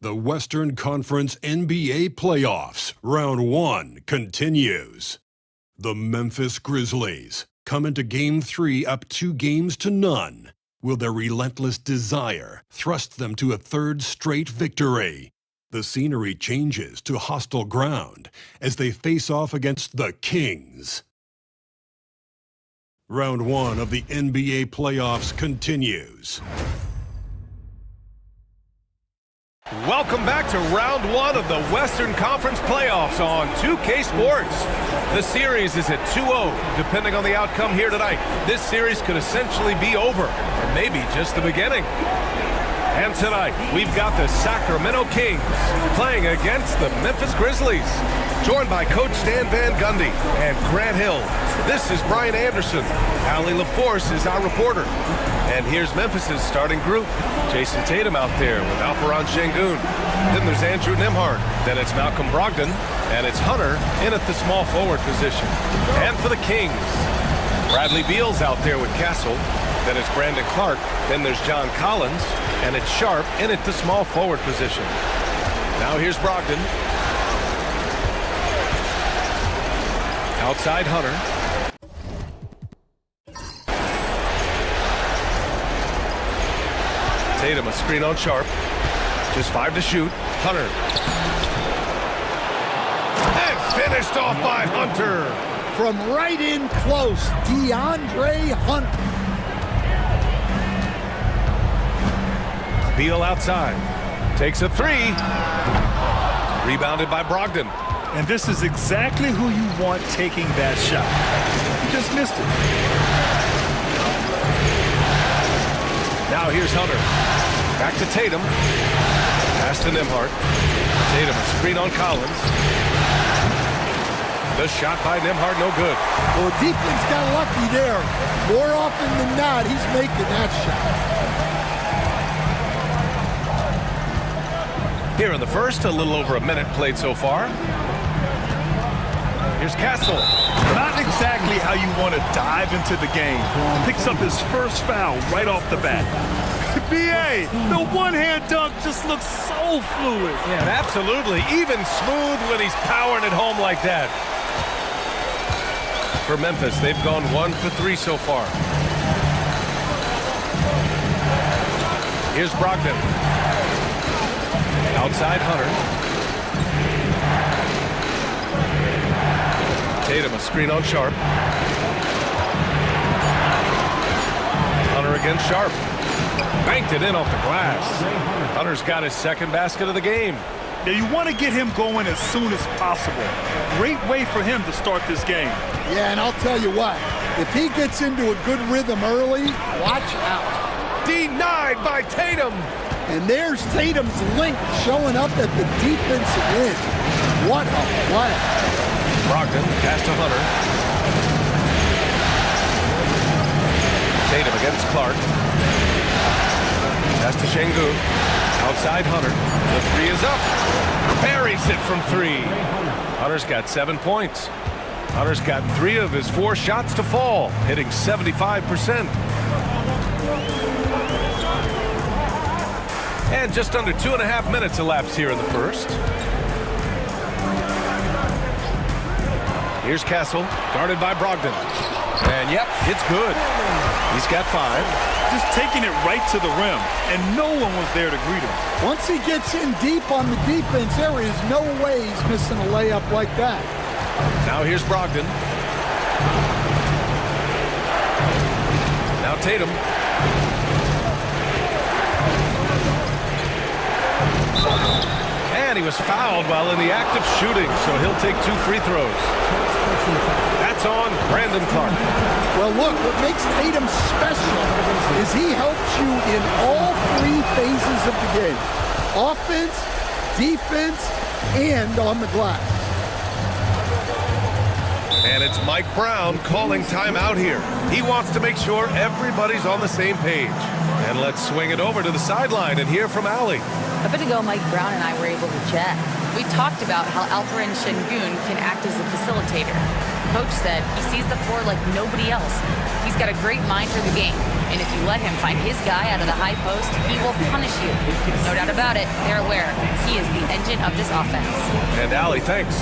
The Western Conference NBA Playoffs, Round 1 continues. The Memphis Grizzlies come into Game 3 up 2-0. Will their relentless desire thrust them to a third straight victory? The scenery changes to hostile ground as they face off against the Kings. Round 1 of the NBA Playoffs continues. Welcome back to Round 1 of the Western Conference Playoffs on 2K Sports. The series is at 2-0. Depending on the outcome here tonight, this series could essentially be over, or maybe just the beginning. And tonight, we've got the Sacramento Kings playing against the Memphis Grizzlies. Joined by Coach Stan Van Gundy and Grant Hill. This is Brian Anderson. Allie LaForce is our reporter. And here's Memphis's starting group. Jason Tatum out there with Alperen Sengun. Then there's Andrew Nembhard. Then it's Malcolm Brogdon. And it's Hunter in at the small forward position. And for the Kings, Bradley Beal's out there with Castle. Then it's Brandon Clark. Then there's John Collins. And it's Sharp in at the small forward position. Now here's Brogdon. Outside Hunter. Tatum, a screen on Sharp. Just 5 to shoot. Hunter. And finished off by Hunter. From right in close, DeAndre Hunter. Beal outside. Takes a three. Rebounded by Brogdon. And this is exactly who you want taking that shot. You just missed it. Now here's Hunter. Back to Tatum. Pass to Nembhard. Tatum, a screen on Collins. The shot by Nembhard, no good. Well, defense got lucky there. More often than not, he's making that shot. Here in the first, a little over a minute played so far. Here's Castle. Not exactly how you want to dive into the game. Picks up his first foul right off the bat. B.A., the one-hand dunk just looks so fluid. Yeah, absolutely. Even smooth when he's powering it home like that. For Memphis, they've gone 1 for 3 so far. Here's Brogdon. Outside Hunter. Tatum, a screen on Sharp. Hunter against Sharp. Banked it in off the glass. Hunter's got his second basket of the game. Yeah, you want to get him going as soon as possible. Great way for him to start this game. Yeah, and I'll tell you what, if he gets into a good rhythm early, watch out. Denied by Tatum. And there's Tatum's length showing up at the defensive end. What a play. Brogdon, pass to Hunter. Tatum against Clark. Pass to Sengun. Outside Hunter. The three is up. Buries it from 3. Hunter's got 7 points. Hunter's got 3 of his 4 shots to fall, hitting 75%. And just under 2.5 minutes elapsed here in the first. Here's Castle, guarded by Brogdon. And yep, it's good. He's got 5. Just taking it right to the rim, and no one was there to greet him. Once he gets in deep on the defense, there is no way he's missing a layup like that. Now here's Brogdon. Now Tatum. And he was fouled while in the act of shooting, so he'll take 2 free throws. That's on Brandon Clark. Well, look, what makes Tatum special is he helps you in all 3 phases of the game. Offense, defense, and on the glass. And it's Mike Brown calling timeout here. He wants to make sure everybody's on the same page. And let's swing it over to the sideline and hear from Allie. A bit ago, Mike Brown and I were able to chat. We talked about how Alperen Sengun can act as a facilitator. Coach said he sees the floor like nobody else. He's got a great mind for the game, and if you let him find his guy out of the high post, he will punish you. No doubt about it, they're aware. He is the engine of this offense. And Allie, thanks.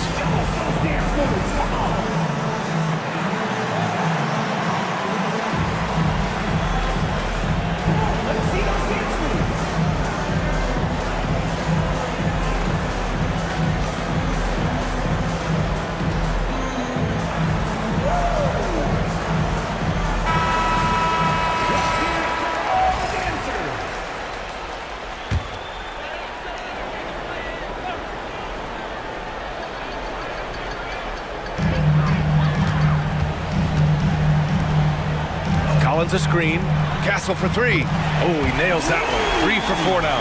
A screen. Castle for three. Oh, he nails that one. 3 for 4 now.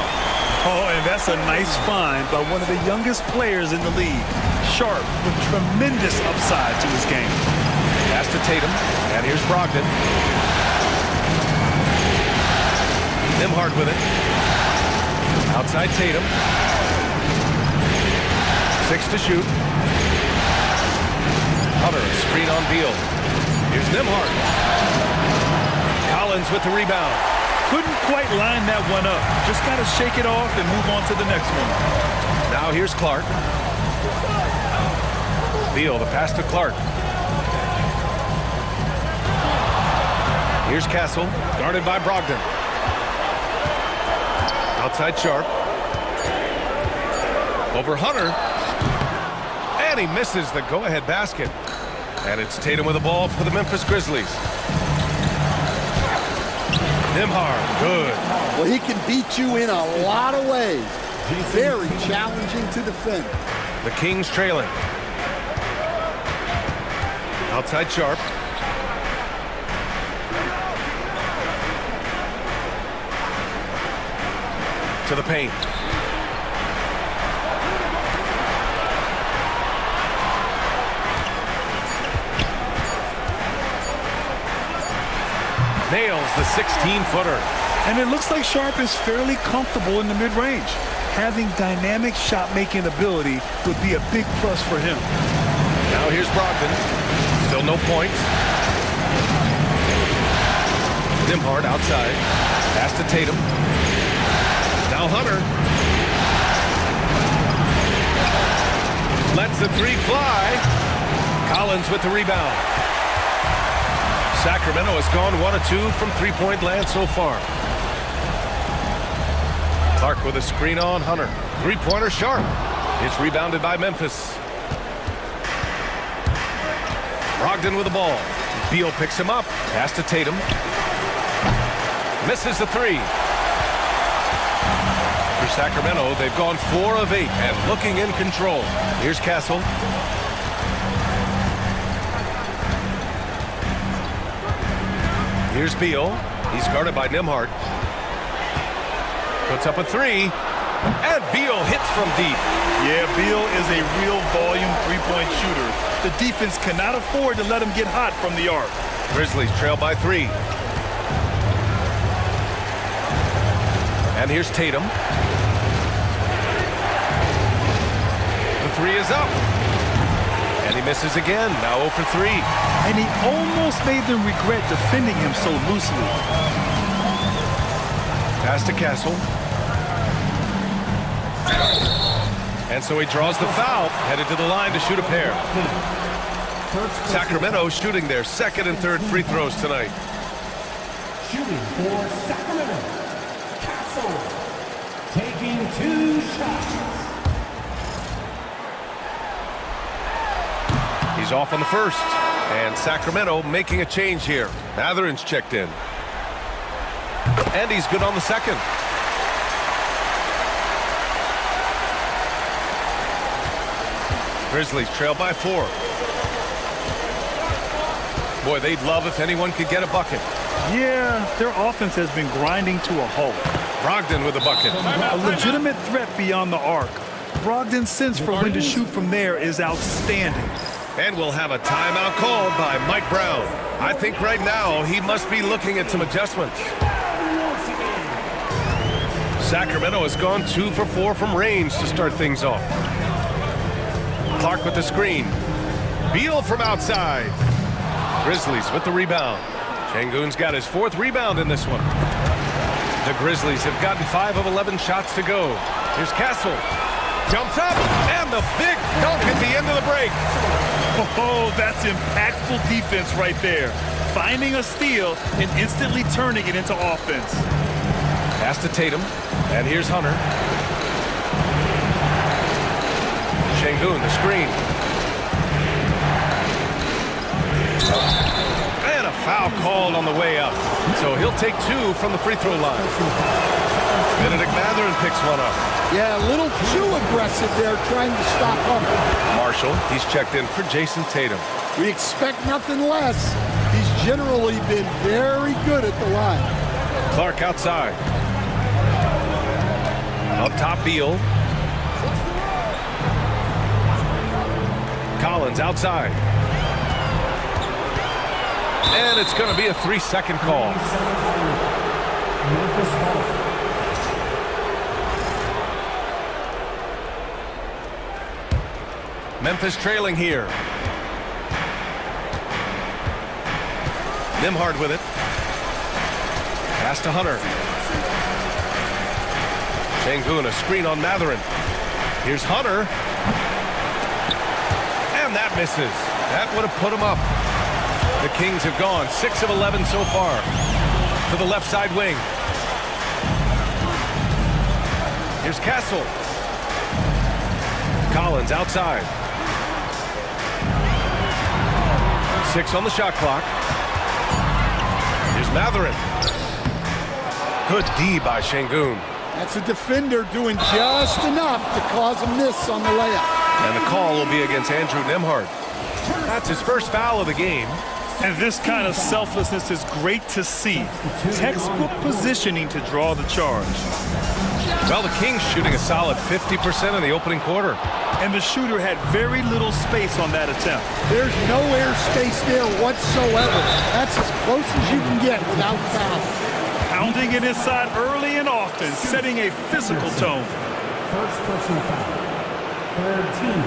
Oh, and that's a nice find by one of the youngest players in the league. Sharp with tremendous upside to his game. Pass to Tatum, and here's Brogdon. Nembhard with it. Outside Tatum. 6 to shoot. Hunter, screen on Beal. Here's Nembhard. Collins with the rebound. Couldn't quite line that one up. Just got to shake it off and move on to the next one. Now here's Clark. Beal, the pass to Clark. Here's Castle, guarded by Brogdon. Outside Sharp. Over Hunter. And he misses the go-ahead basket. And it's Tatum with the ball for the Memphis Grizzlies. Nembhard, good. Well, he can beat you in a lot of ways. Very challenging to defend. The Kings trailing. Outside Sharp. To the paint. Nails the 16-footer. And it looks like Sharp is fairly comfortable in the mid-range. Having dynamic shot-making ability would be a big plus for him. Now here's Brogdon. Still no points. Nembhard outside. Pass to Tatum. Now Hunter. Lets the three fly. Collins with the rebound. Sacramento has gone 1 of 2 from three-point land so far. Clark with a screen on Hunter. Three-pointer Sharp. It's rebounded by Memphis. Brogdon with the ball. Beal picks him up. Pass to Tatum. Misses the three. For Sacramento, they've gone 4 of 8 and looking in control. Here's Castle. Here's Beal. He's guarded by Nembhard. Puts up a three. And Beal hits from deep. Yeah, Beal is a real volume three-point shooter. The defense cannot afford to let him get hot from the arc. Grizzlies trail by 3. And here's Tatum. The three is up. And he misses again. Now 0 for 3. And he almost made them regret defending him so loosely. Pass to Castle. And so he draws the foul, headed to the line to shoot a pair. Sacramento shooting their second and third free throws tonight. Shooting for Sacramento. Castle taking 2 shots. He's off on the first. And Sacramento making a change here. Matherin's checked in. And he's good on the second. Grizzlies trail by 4. Boy, they'd love if anyone could get a bucket. Yeah, their offense has been grinding to a halt. Brogdon with a bucket. A legitimate threat beyond the arc. Brogdon's sense for when to shoot from there is outstanding. And we'll have a timeout called by Mike Brown. I think right now he must be looking at some adjustments. Sacramento has gone 2 for 4 from range to start things off. Clark with the screen. Beal from outside. Grizzlies with the rebound. Şengün's got his 4th rebound in this one. The Grizzlies have gotten 5 of 11 shots to go. Here's Castle. Jumps up, and the big dunk at the end of the break. Oh, that's impactful defense right there. Finding a steal and instantly turning it into offense. Pass to Tatum, and here's Hunter. Şengün, the screen. And a foul called on the way up. So he'll take 2 from the free throw line. Benedict Mathurin picks one up. Yeah, a little too aggressive there trying to stop Hunter. Marshall, he's checked in for Jason Tatum. We expect nothing less. He's generally been very good at the line. Clark outside. Up top, Beal. Collins outside. And it's going to be a 3-second call. Memphis trailing here. Nembhard with it. Pass to Hunter. Şengün, a screen on Mathurin. Here's Hunter. And that misses. That would have put him up. The Kings have gone 6 of 11 so far. To the left side wing. Here's Castle. Collins outside. 6 on the shot clock. Here's Mathurin. Good D by Şengün. That's a defender doing just enough to cause a miss on the layup. And the call will be against Andrew Nembhard. That's his first foul of the game. And this kind of selflessness is great to see. Textbook positioning to draw the charge. Well, the Kings shooting a solid 50% in the opening quarter. And the shooter had very little space on that attempt. There's no air space there whatsoever. That's as close as you can get without foul. Pounding it inside early and often, setting a physical tone. First personal foul. Third team.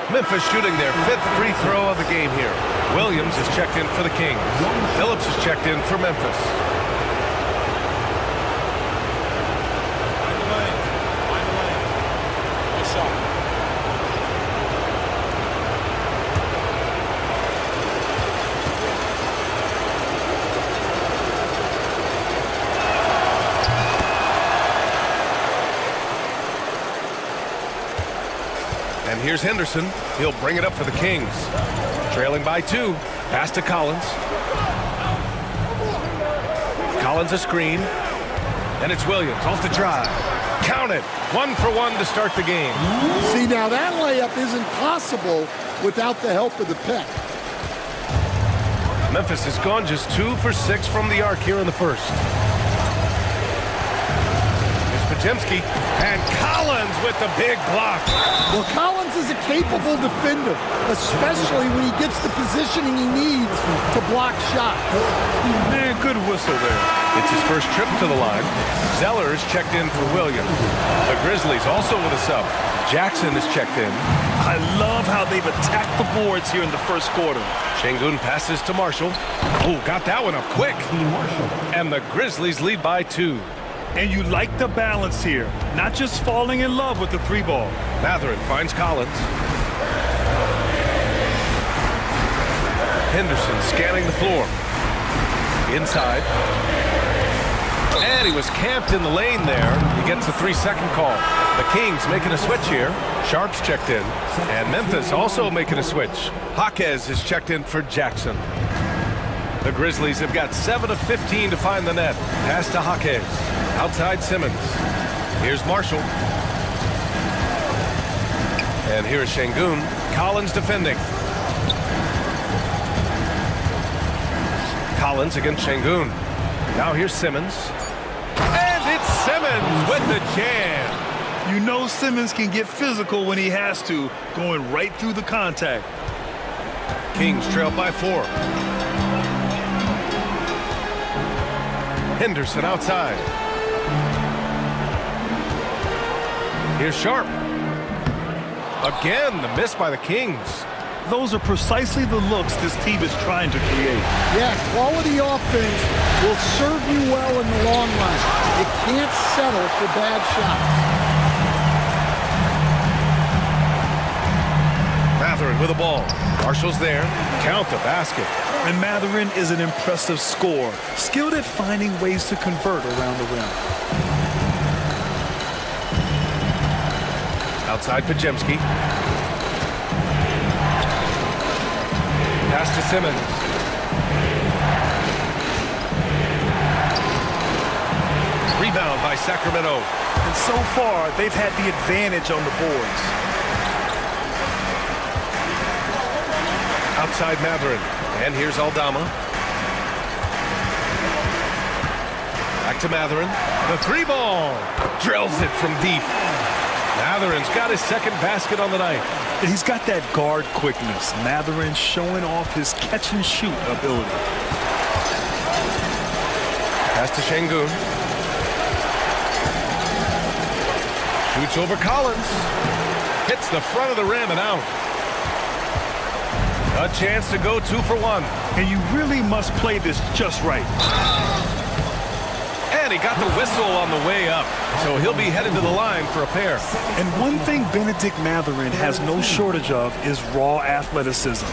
Memphis shooting their 5th free throw of the game here. Williams is checked in for the Kings. Phillips is checked in for Memphis. And here's Henderson. He'll bring it up for the Kings. Trailing by 2. Pass to Collins. Collins a screen. And it's Williams off the drive. Count it. 1 for 1 to start the game. See, now that layup isn't possible without the help of the pick. Memphis has gone just 2 for 6 from the arc here in the first. Podziemski, and Collins with the big block. Well, Collins is a capable defender, especially when he gets the positioning he needs to block shots. Man, good whistle there. It's his first trip to the line. Zeller is checked in for Williams. The Grizzlies also with a sub. Jackson is checked in. I love how they've attacked the boards here in the first quarter. Şengün passes to Marshall. Oh, got that one up quick. And the Grizzlies lead by 2. And you like the balance here, not just falling in love with the 3-ball. Mathurin finds Collins. Henderson scanning the floor. Inside. And he was camped in the lane there. He gets a 3-second call. The Kings making a switch here. Sharp's checked in. And Memphis also making a switch. Jaquez is checked in for Jackson. The Grizzlies have got 7 of 15 to find the net. Pass to Jaquez. Outside Simmons. Here's Marshall. And here's Şengün. Collins defending. Collins against Şengün. Now here's Simmons. And it's Simmons with the jam. You know Simmons can get physical when he has to, going right through the contact. Kings trail by 4. Henderson outside. Here's Sharp. Again, the miss by the Kings. Those are precisely the looks this team is trying to create. Yeah, quality offense will serve you well in the long run. You can't settle for bad shots. Matherin with the ball. Marshall's there. Count the basket. And Matherin is an impressive scorer, skilled at finding ways to convert around the rim. Outside Pajemski. Pass to Simmons. Rebound by Sacramento. And so far, they've had the advantage on the boards. Outside Matherin. And here's Aldama. Back to Matherin. The three ball. Drills it from deep. Matherin's got his second basket on the night. And he's got that guard quickness. Matherin showing off his catch-and-shoot ability. Pass to Şengün. Shoots over Collins. Hits the front of the rim and out. A chance to go 2 for 1. And you really must play this just right. And he got the whistle on the way up. So he'll be headed to the line for a pair. And one thing Benedict Matherin has no shortage of is raw athleticism.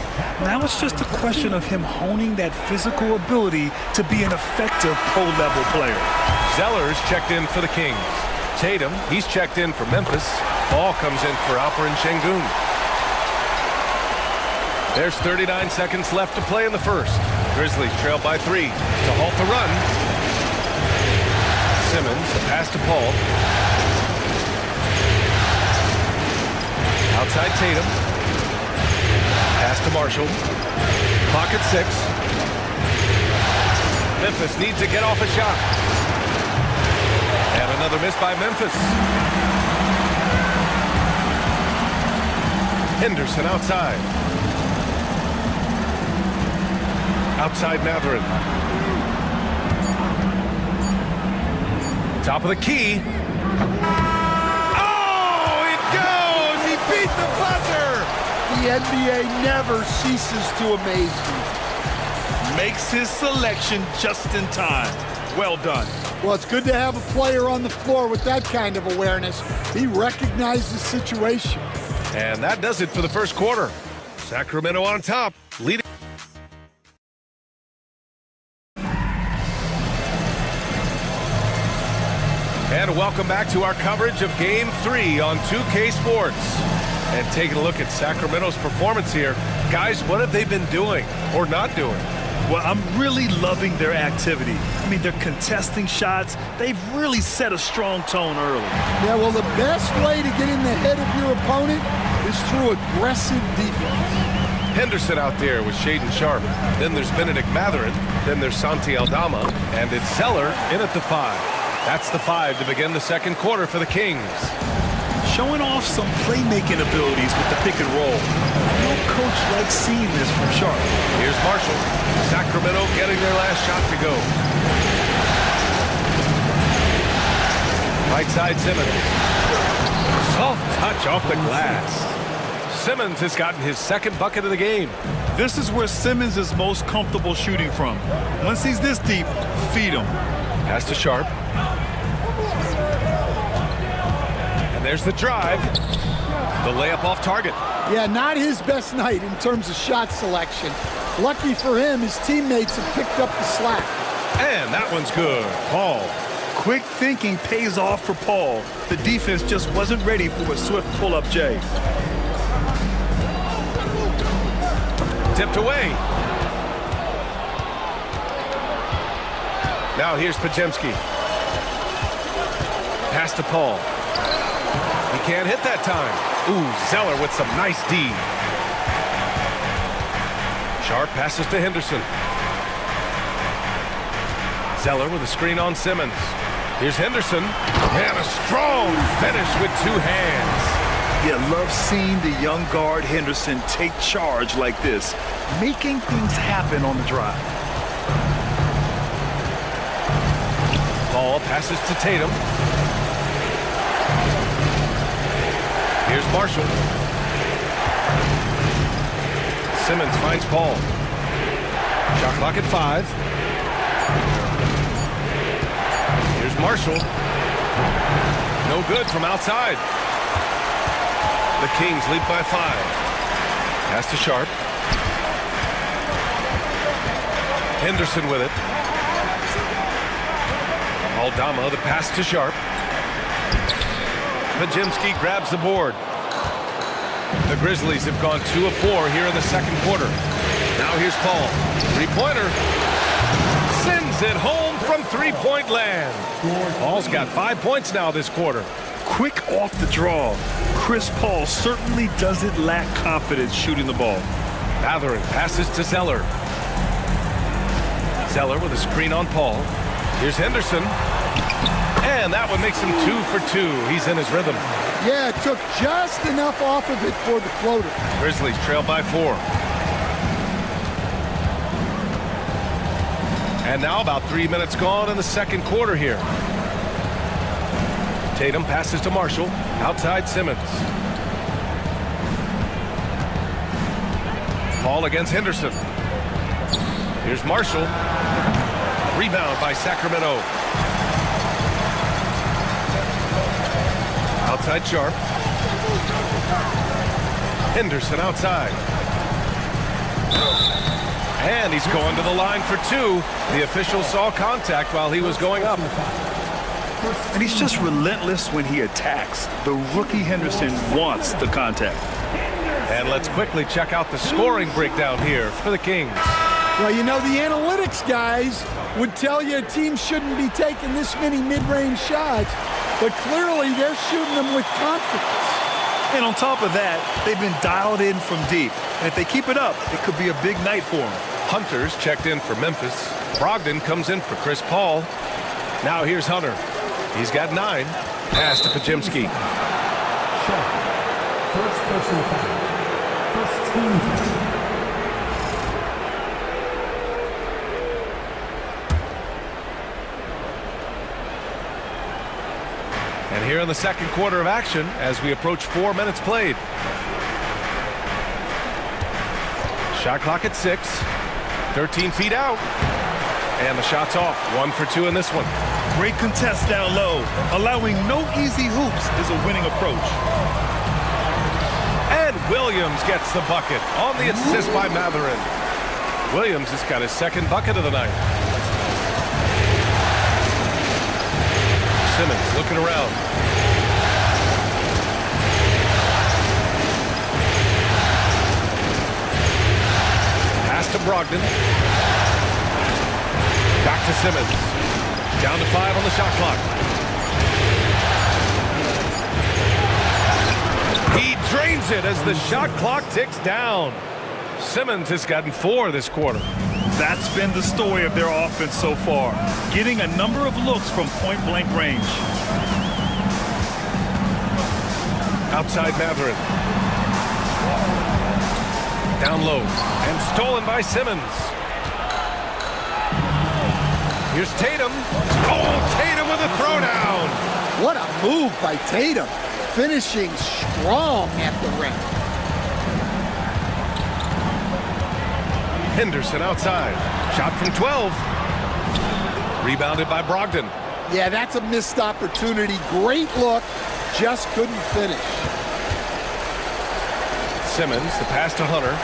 Now it's just a question of him honing that physical ability to be an effective pro-level player. Zeller's checked in for the Kings. Tatum, he's checked in for Memphis. Ball comes in for Alperen Şengün. There's 39 seconds left to play in the first. Grizzlies trail by 3 to halt the run. Simmons, the pass to Paul. Outside Tatum. Pass to Marshall. Clock at 6. Memphis needs to get off a shot. And another miss by Memphis. Henderson outside. Outside Matherin. Top of the key. Oh, it goes! He beat the buzzer! The NBA never ceases to amaze me. Makes his selection just in time. Well done. Well, it's good to have a player on the floor with that kind of awareness. He recognized the situation. And that does it for the first quarter. Sacramento on top, leading. And welcome back to our coverage of Game 3 on 2K Sports. And taking a look at Sacramento's performance here. Guys, what have they been doing or not doing? Well, I'm really loving their activity. I mean, they're contesting shots. They've really set a strong tone early. Yeah, well, the best way to get in the head of your opponent is through aggressive defense. Henderson out there with Shaedon Sharpe. Then there's Benedict Matherin. Then there's Santi Aldama. And it's Zeller in at the 5. That's the 5 to begin the second quarter for the Kings. Showing off some playmaking abilities with the pick and roll. No coach likes seeing this from Sharpe. Here's Marshall. Sacramento getting their last shot to go. Right side Simmons. Soft touch off the glass. Simmons has gotten his second bucket of the game. This is where Simmons is most comfortable shooting from. Once he's this deep, feed him. Pass to Sharpe. And there's the drive. The layup off target. Yeah, not his best night in terms of shot selection. Lucky for him, his teammates have picked up the slack. And that one's good. Paul. Quick thinking pays off for Paul. The defense just wasn't ready for a swift pull-up J. Tipped away. Now here's Pajemski. Pass to Paul. He can't hit that time. Ooh, Zeller with some nice D. Sharpe passes to Henderson. Zeller with a screen on Simmons. Here's Henderson. And a strong finish with 2 hands. Yeah, love seeing the young guard Henderson take charge like this, making things happen on the drive. Ball passes to Tatum. Here's Marshall. Simmons finds Paul. Shot clock at 5. Here's Marshall. No good from outside. The Kings lead by 5. Pass to Sharp. Henderson with it. Aldama, the pass to Sharp. Pajemski grabs the board. The Grizzlies have gone 2 of 4 here in the second quarter. Now here's Paul. Three-pointer. Sends it home from three-point land. Paul's got 5 points now this quarter. Quick off the draw. Chris Paul certainly doesn't lack confidence shooting the ball. Matherin passes to Zeller. Zeller with a screen on Paul. Here's Henderson. And that one makes him 2 for 2. He's in his rhythm. Yeah, it took just enough off of it for the floater. Grizzlies trail by 4. And now about 3 minutes gone in the second quarter here. Tatum passes to Marshall. Outside Simmons. Paul against Henderson. Here's Marshall. Rebound by Sacramento. Outside Sharp. Henderson outside. And he's going to the line for 2. The official saw contact while he was going up. And he's just relentless when he attacks. The rookie Henderson wants the contact. And let's quickly check out the scoring breakdown here for the Kings. Well, you know, the analytics guys would tell you a team shouldn't be taking this many mid-range shots, but clearly they're shooting them with confidence. And on top of that, they've been dialed in from deep. And if they keep it up, it could be a big night for them. Hunter's checked in for Memphis. Brogdon comes in for Chris Paul. Now here's Hunter. He's got 9. Pass to Pajemski. First personal foul. First team foul. And here in the second quarter of action as we approach 4 minutes played. Shot clock at 6. 13 feet out. And the shot's off. 1 for 2 in this one. Great contest down low. Allowing no easy hoops is a winning approach. And Williams gets the bucket on the assist by Matherin. Williams has got his second bucket of the night. Simmons looking around. Pass to Brogdon. Back to Simmons. Down to 5 on the shot clock. He drains it as the shot clock ticks down. Simmons has gotten 4 this quarter. That's been the story of their offense so far. Getting a number of looks from point-blank range. Outside Matherin. Down low. And stolen by Simmons. Here's Tatum. Oh, Tatum with a throwdown. What a move by Tatum. Finishing strong at the rim. Henderson outside. Shot from 12. Rebounded by Brogdon. Yeah, that's a missed opportunity. Great look. Just couldn't finish. Simmons, the pass to Hunter.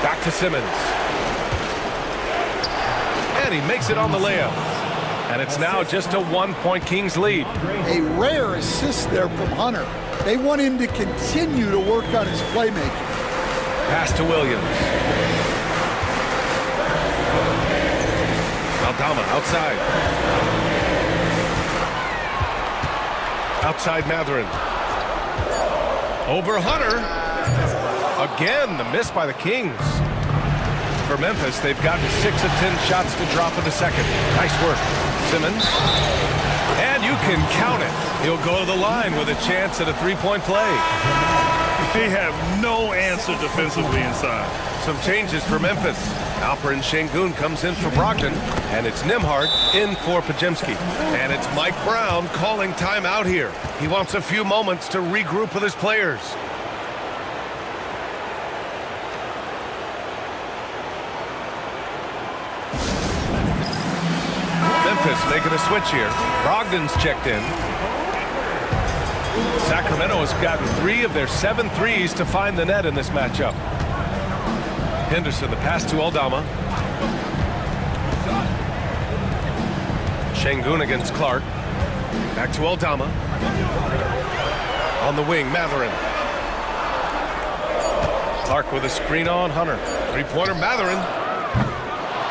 Back to Simmons. And he makes it on the layup. And it's now just a 1-point Kings lead. A rare assist there from Hunter. They want him to continue to work on his playmaking. Pass to Williams. Aldama outside. Outside Matherin. Over Hunter. Again, the miss by the Kings. For Memphis, they've gotten 6 of 10 shots to drop in the second. Nice work. Simmons. And you can count it. He'll go to the line with a chance at a 3-point play. They have no answer defensively inside. Some changes for Memphis. Alperen Şengün comes in for Brogdon, and it's Nembhard in for Pajemski. And it's Mike Brown calling timeout here. He wants a few moments to regroup with his players. Memphis making a switch here. Brogdon's checked in. Sacramento has gotten 3 of their 7 threes to find the net in this matchup. Henderson, the pass to Aldama. Şengün against Clark. Back to Aldama. On the wing, Mathurin. Clark with a screen on Hunter. Three-pointer, Mathurin.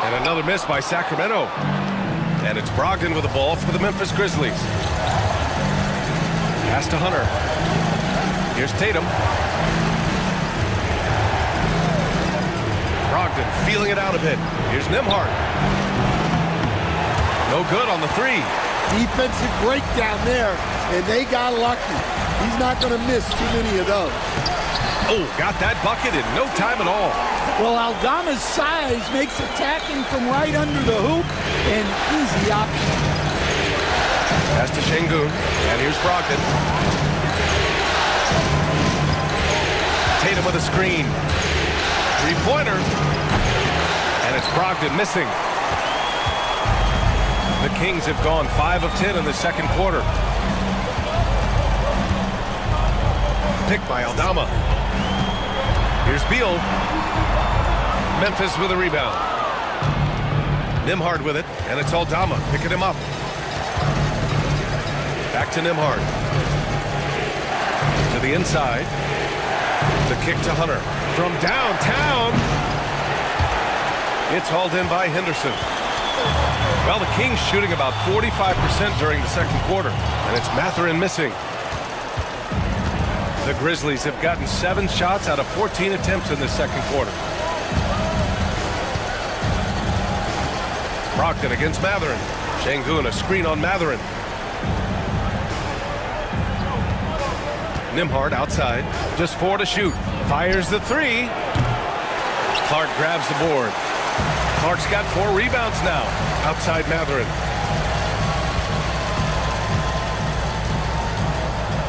And another miss by Sacramento. And it's Brogdon with the ball for the Memphis Grizzlies. Pass to Hunter. Here's Tatum. Brogdon feeling it out a bit. Here's Nembhard. No good on the 3. Defensive breakdown there, and they got lucky. He's not going to miss too many of those. Oh, got that bucket in no time at all. Well, Aldama's size makes attacking from right under the hoop an easy option. Pass to Şengün, and here's Brogdon. Tatum with a screen. Three-pointer. And it's Brogdon missing. The Kings have gone 5 of 10 in the second quarter. Picked by Aldama. Here's Beal. Memphis with a rebound. Nembhard with it, and it's Aldama picking him up. Back to Nembhard. To the inside. The kick to Hunter. From downtown. It's hauled in by Henderson. Well, the Kings shooting about 45% during the second quarter, and it's Mathurin missing. The Grizzlies have gotten 7 shots out of 14 attempts in the second quarter. Brogdon against Mathurin. Şengün, a screen on Mathurin. Nembhard outside. Just 4 to shoot. Fires the 3. Clark grabs the board. Clark's got 4 rebounds now. Outside Mathurin.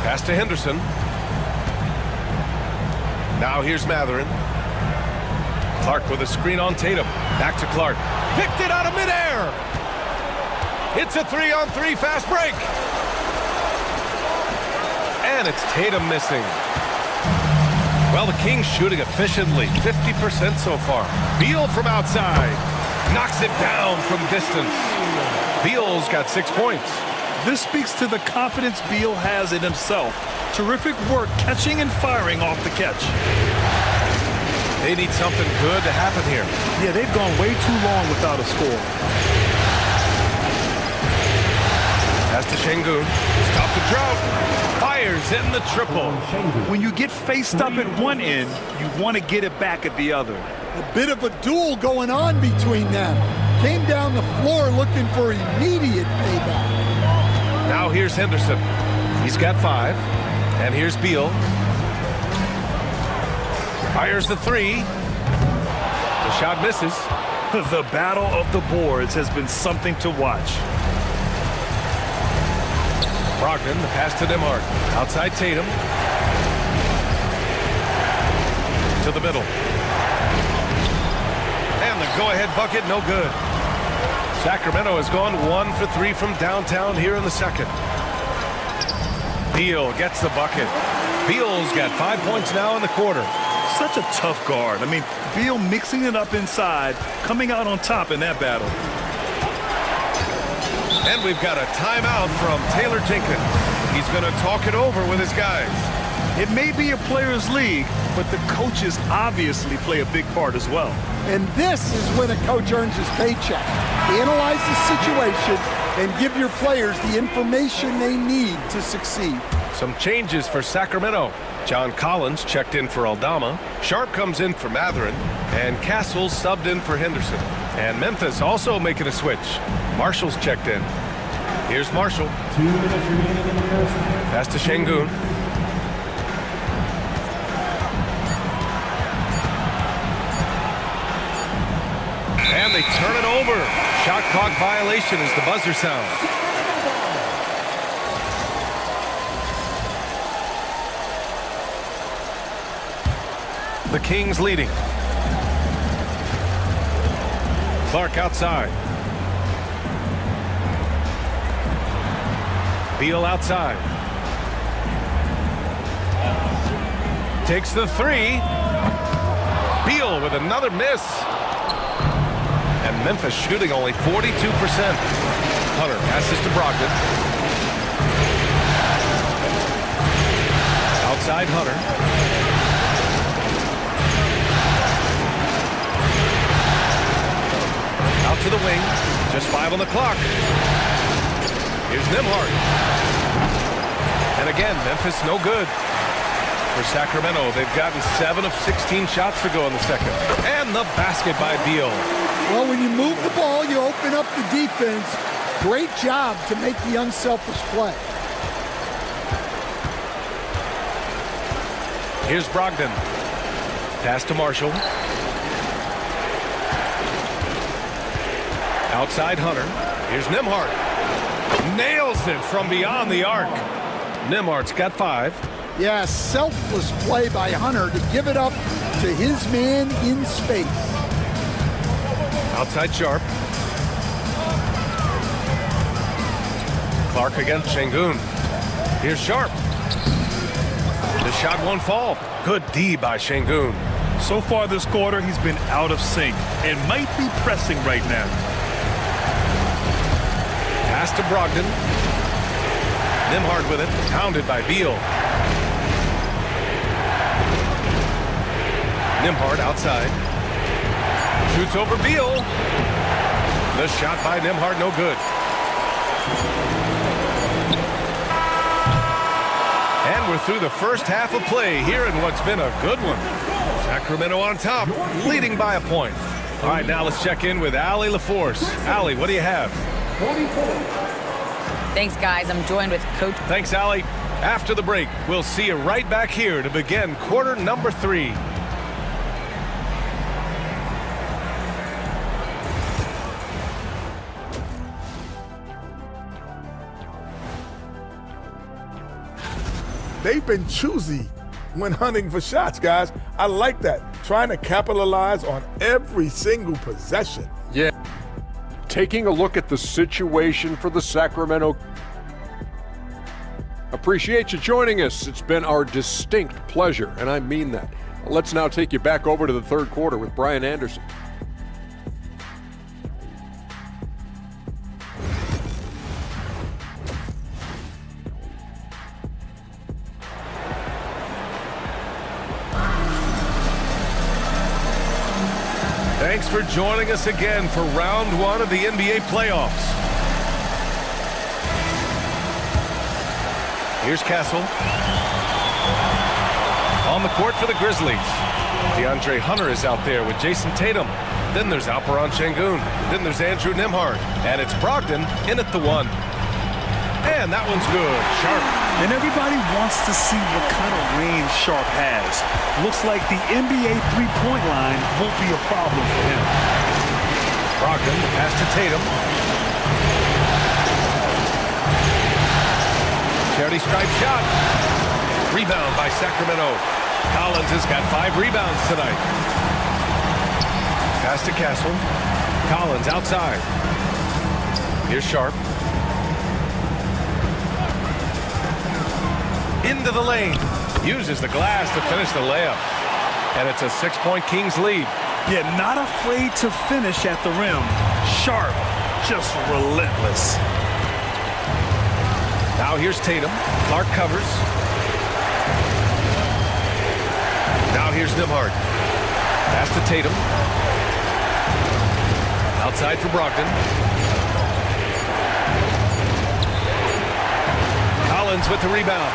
Pass to Henderson. Now here's Mathurin. Clark with a screen on Tatum. Back to Clark. Picked it out of midair. It's a 3-on-3 fast break. And it's Tatum missing. Well, the Kings shooting efficiently, 50% so far. Beal from outside. Knocks it down from distance. Beal's got 6 points. This speaks to the confidence Beal has in himself. Terrific work catching and firing off the catch. They need something good to happen here. Yeah, they've gone way too long without a score. Pass to Şengün. Stop the drought. Fires in the triple. When you get faced up at one end, you want to get it back at the other. A bit of a duel going on between them. Came down the floor looking for immediate payback. Now here's Henderson. He's got 5. And here's Beal. Fires the 3. The shot misses. The battle of the boards has been something to watch. Brogdon, the pass to Nembhard. Outside Tatum. To the middle. And the go-ahead bucket, no good. Sacramento has gone 1 for 3 from downtown here in the second. Beal gets the bucket. Beal's got 5 points now in the quarter. Such a tough guard. I mean, Beal mixing it up inside, coming out on top in that battle. And we've got a timeout from Taylor Jenkins. He's going to talk it over with his guys. It may be a players' league, but the coaches obviously play a big part as well. And this is when a coach earns his paycheck. Analyze the situation and give your players the information they need to succeed. Some changes for Sacramento. John Collins checked in for Aldama. Sharp comes in for Mathurin. And Castle subbed in for Henderson. And Memphis also making a switch. Marshall's checked in. Here's Marshall. 2 minutes remaining in the first half. Pass to Şengün. And they turn it over. Shot clock violation as the buzzer sounds. The Kings leading. Clark outside. Beal outside. Takes the three. Beal with another miss. And Memphis shooting only 42%. Hunter passes to Brogdon. Outside Hunter. Out to the wing. Just 5 on the clock. Here's Nembhard. And again, Memphis no good. For Sacramento, they've gotten 7 of 16 shots to go in the second. And the basket by Beal. Well, when you move the ball, you open up the defense. Great job to make the unselfish play. Here's Brogdon. Pass to Marshall. Outside Hunter. Here's Nembhard. Nails it from beyond the arc. Nembhard's got 5. Yeah, selfless play by Hunter to give it up to his man in space. Outside Sharp. Clark against Şengün. Here's Sharp. The shot won't fall. Good D by Şengün. So far this quarter, he's been out of sync and might be pressing right now. Pass to Brogdon. Nembhard with it. Pounded by Beal. Nembhard outside. Shoots over Beal. The shot by Nembhard no good. And we're through the first half of play here in what's been a good one. Sacramento on top, leading by a point. All right, now let's check in with Allie LaForce. Allie, what do you have? Thanks, guys. I'm joined with Coach. Thanks, Allie. After the break, we'll see you right back here to begin quarter number 3. They've been choosy when hunting for shots, guys. I like that. Trying to capitalize on every single possession. Yeah. Taking a look at the situation for the Sacramento. Appreciate you joining us. It's been our distinct pleasure, and I mean that. Let's now take you back over to the third quarter with Brian Anderson. Thanks for joining us again for round 1 of the NBA playoffs. Here's Castle. On the court for the Grizzlies. DeAndre Hunter is out there with Jason Tatum. Then there's Alperen Şengün. Then there's Andrew Nembhard. And it's Brogdon in at the 1. And that one's good. Sharp. And everybody wants to see what kind of range Sharp has. Looks like the NBA three-point line won't be a problem for him. Brogdon, pass to Tatum. Charity stripe shot. Rebound by Sacramento. Collins has got 5 rebounds tonight. Pass to Castle. Collins outside. Here's Sharp. Into the lane. Uses the glass to finish the layup. And it's a 6-point Kings lead. Yeah, not afraid to finish at the rim. Sharp, just relentless. Now here's Tatum. Clark covers. Now here's Nembhard. Pass to Tatum. Outside for Brogdon. Collins with the rebound.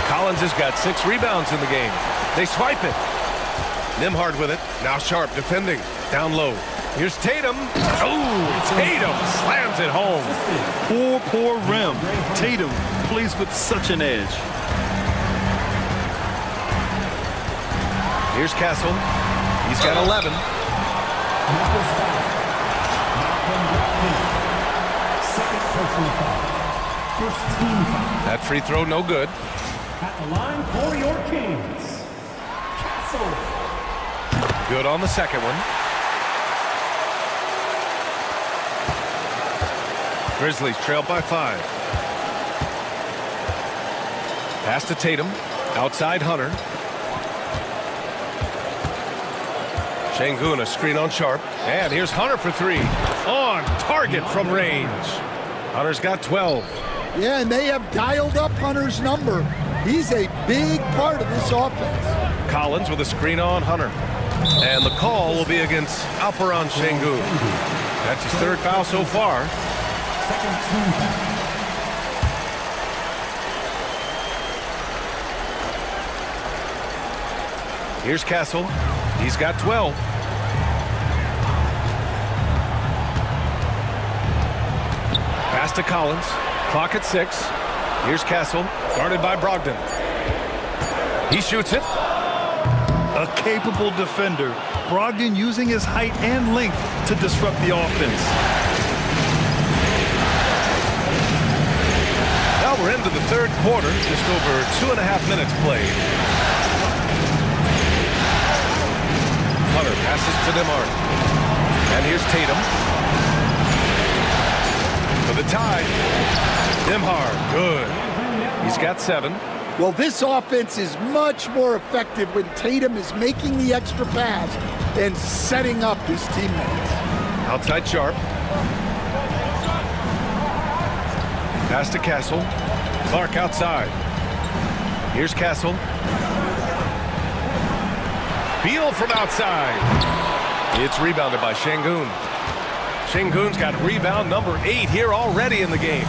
Collins has got 6 rebounds in the game. They swipe it. Nembhard with it. Now Sharp defending. Down low. Here's Tatum. Oh, Tatum slams it home. Poor rim. Tatum plays with such an edge. Here's Castle. He's got 11. That free throw no good. At the line for your Kings, Castle. Good on the second one. Grizzlies trail by 5. Pass to Tatum. Outside Hunter. Şengün, a screen on Sharp. And here's Hunter for three. On target from range. Hunter's got 12. Yeah, and they have dialed up Hunter's number. He's a big part of this offense. Collins with a screen on Hunter. And the call will be against Alperen Şengün. That's his third foul so far. Here's Castle. He's got 12. Pass to Collins. Clock at 6. Here's Castle, guarded by Brogdon. He shoots it. A capable defender. Brogdon using his height and length to disrupt the offense. Now we're into the third quarter, just over 2.5 minutes played. Hunter passes to Nembhard. And here's Tatum. For the tie. Nembhard, good. He's got 7. Well, this offense is much more effective when Tatum is making the extra pass and setting up his teammates. Outside Sharp. Pass to Castle. Clark outside. Here's Castle. Beal from outside. It's rebounded by Şengün. Şengün's got rebound number 8 here already in the game.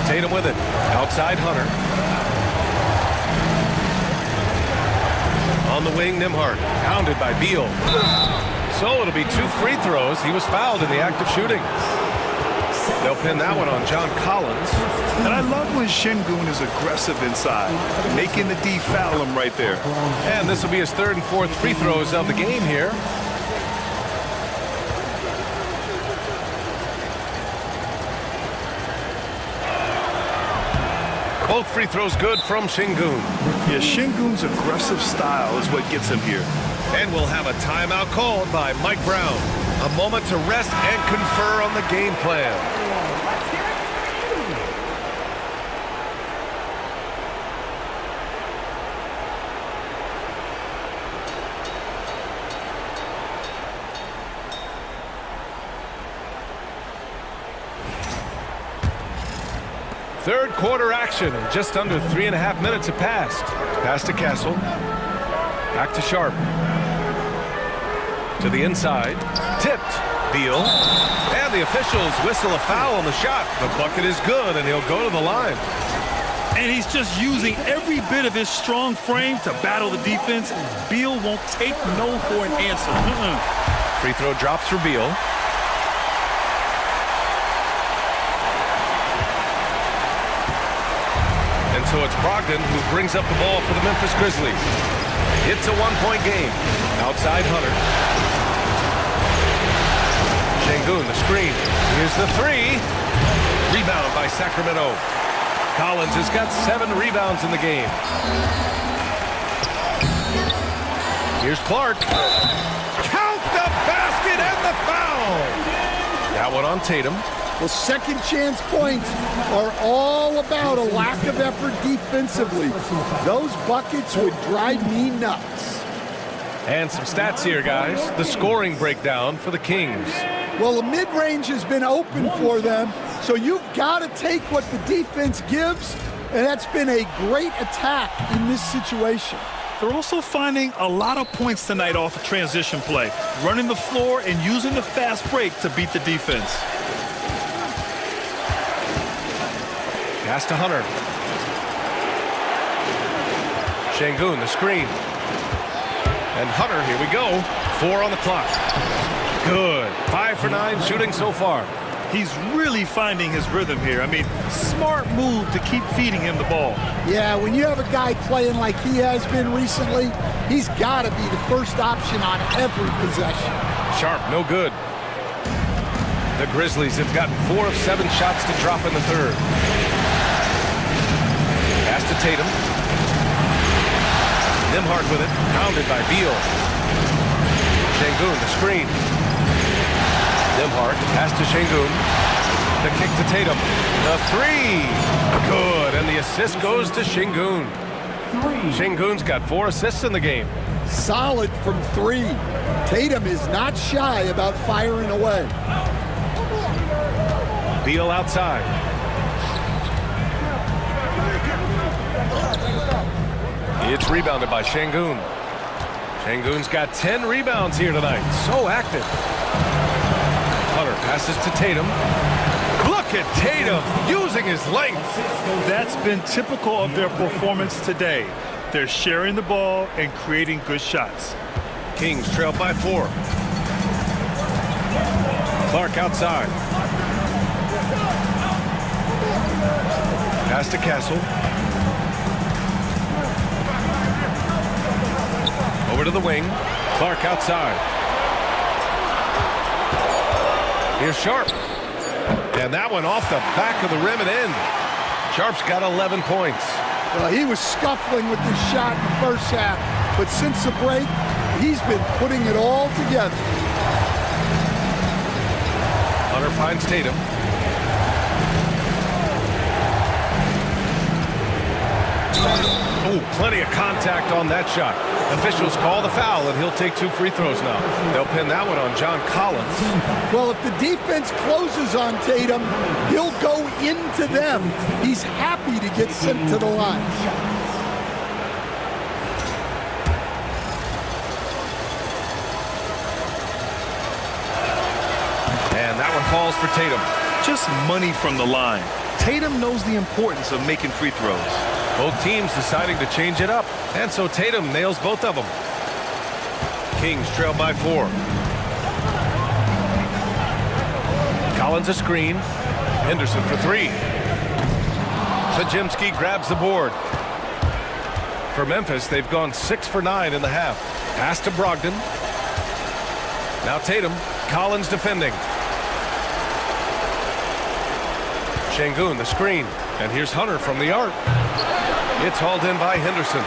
Tatum with it. Outside Hunter. On the wing, Nembhard. Pounded by Beal. So it'll be 2 free throws. He was fouled in the act of shooting. They'll pin that one on John Collins. And I love when Şengün is aggressive inside, making the D foul him right there. And this will be his 3rd and 4th free throws of the game here. Both free throws good from Şengün. Yeah, Şengün's aggressive style is what gets him here. And we'll have a timeout called by Mike Brown. A moment to rest and confer on the game plan. Third quarter action, and just under 3.5 minutes have passed. Pass to Castle. Back to Sharp. To the inside. Tipped. Beal. And the officials whistle a foul on the shot. The bucket is good, and he'll go to the line. And he's just using every bit of his strong frame to battle the defense. Beal won't take no for an answer. Free throw drops for Beal. And so it's Brogdon who brings up the ball for the Memphis Grizzlies. It's a 1-point game. Outside Hunter. Şengün, the screen. Here's the 3. Rebound by Sacramento. Collins has got 7 rebounds in the game. Here's Clark. Count the basket and the foul. That one on Tatum. Well, second chance points are all about a lack of effort defensively. Those buckets would drive me nuts. And some stats here, guys. The scoring breakdown for the Kings. Well, the mid-range has been open for them, so you've got to take what the defense gives, and that's been a great attack in this situation. They're also finding a lot of points tonight off of transition play, running the floor and using the fast break to beat the defense. Pass to Hunter. Şengün, the screen. And Hunter, here we go. 4 on the clock. Good. 5 for 9 shooting so far. He's really finding his rhythm here. I mean, smart move to keep feeding him the ball. Yeah, when you have a guy playing like he has been recently, he's got to be the first option on every possession. Sharp, no good. The Grizzlies have gotten 4 of 7 shots to drop in the third. Pass to Tatum. Nembhard with it, pounded by Beal. Şengün, the screen. Nembhard, pass to Şengün. The kick to Tatum. The three. Good. And the assist goes to Şengün. Şengün's got 4 assists in the game. Solid from 3. Tatum is not shy about firing away. Beal outside. It's rebounded by Şengün. Şengün's got 10 rebounds here tonight. So active. Hunter passes to Tatum. Look at Tatum using his length. That's been typical of their performance today. They're sharing the ball and creating good shots. Kings trail by 4. Clark outside. Pass to Castle. Over to the wing. Clark outside. Here's Sharp. And that one off the back of the rim and in. Sharp's got 11 points. Well, he was scuffling with the shot in the first half, but since the break, he's been putting it all together. Hunter finds Tatum. Oh, plenty of contact on that shot. Officials call the foul, and he'll take 2 free throws now. They'll pin that one on John Collins. Well, if the defense closes on Tatum, he'll go into them. He's happy to get sent to the line. And that one falls for Tatum. Just money from the line. Tatum knows the importance of making free throws. Both teams deciding to change it up. And so Tatum nails both of them. Kings trail by 4. Collins a screen. Henderson for 3. Podziemski grabs the board. For Memphis, they've gone 6 for 9 in the half. Pass to Brogdon. Now Tatum. Collins defending. Şengün the screen. And here's Hunter from the arc. It's hauled in by Henderson.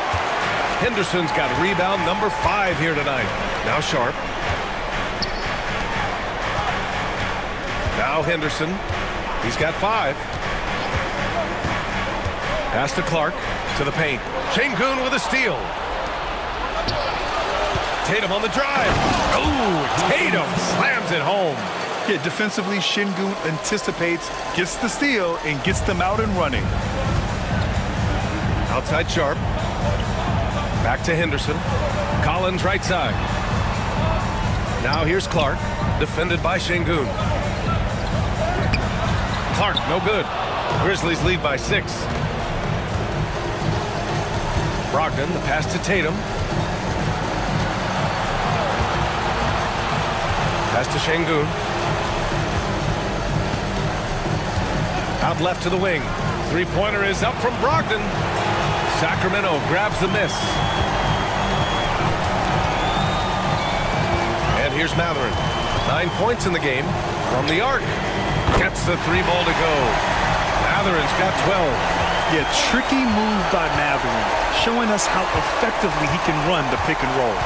Henderson's got rebound number 5 here tonight. Now Sharp. Now Henderson. He's got 5. Pass to Clark. To the paint. Şengün with a steal. Tatum on the drive. Oh, Tatum slams it home. Yeah, defensively, Şengün anticipates, gets the steal, and gets them out and running. Outside Sharp. Back to Henderson. Collins right side. Now here's Clark. Defended by Şengün. Clark, no good. Grizzlies lead by 6. Brogdon, the pass to Tatum. Pass to Şengün. Out left to the wing. 3-pointer is up from Brogdon. Sacramento grabs the miss. And here's Mathurin. 9 points in the game from the arc. Gets the 3 ball to go. Mathurin's got 12. Yeah, tricky move by Mathurin, showing us how effectively he can run the pick and roll.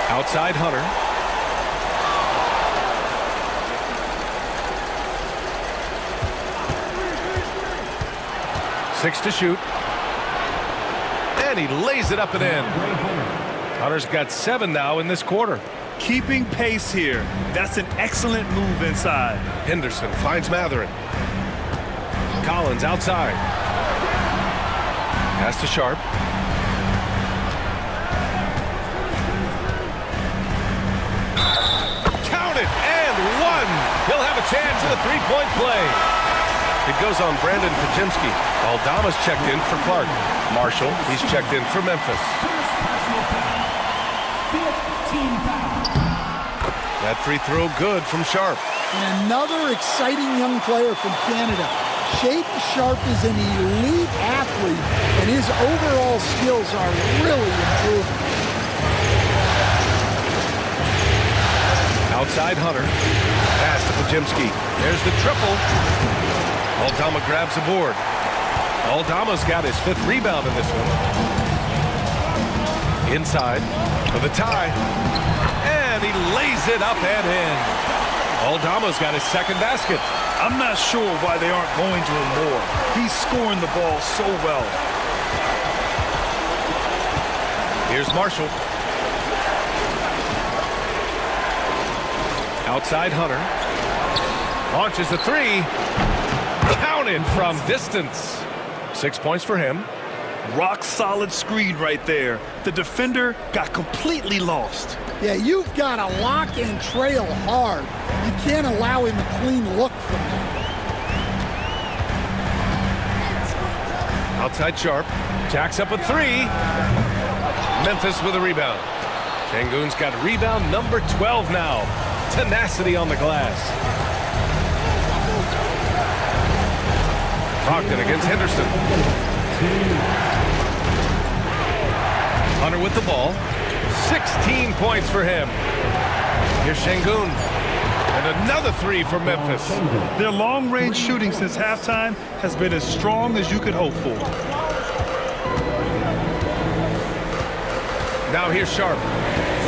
Outside Hunter. Six to shoot. And he lays it up and in. Hunter's got 7 now in this quarter. Keeping pace here. That's an excellent move inside. Henderson finds Mathurin. Collins outside. Pass to Sharp. Count it, and 1. He'll have a chance at a 3-point play. It goes on Brandon Podziemski. Aldama's checked in for Clark. Marshall, he's checked in for Memphis. That free throw good from Sharp. And another exciting young player from Canada. Shaedon Sharp is an elite athlete, and his overall skills are really improving. Outside Hunter. Pass to Podziemski. There's the triple. Aldama grabs the board. Aldama's got his 5th rebound in this one. Inside for the tie. And he lays it up and in. Aldama's got his 2nd basket. I'm not sure why they aren't going to him more. He's scoring the ball so well. Here's Marshall. Outside Hunter. Launches a three. Counted from distance. 6 points for him. Rock solid screen right there. The defender got completely lost. Yeah, you've got to lock and trail hard. You can't allow him a clean look from there. Outside Sharp. Jacks up a three. Memphis with a rebound. Şengün's got rebound number 12 now. Tenacity on the glass. Ogden against Henderson. Hunter with the ball. 16 points for him. Here's Şengün. And another three for Memphis. Their long-range shooting since halftime has been as strong as you could hope for. Now here's Sharp.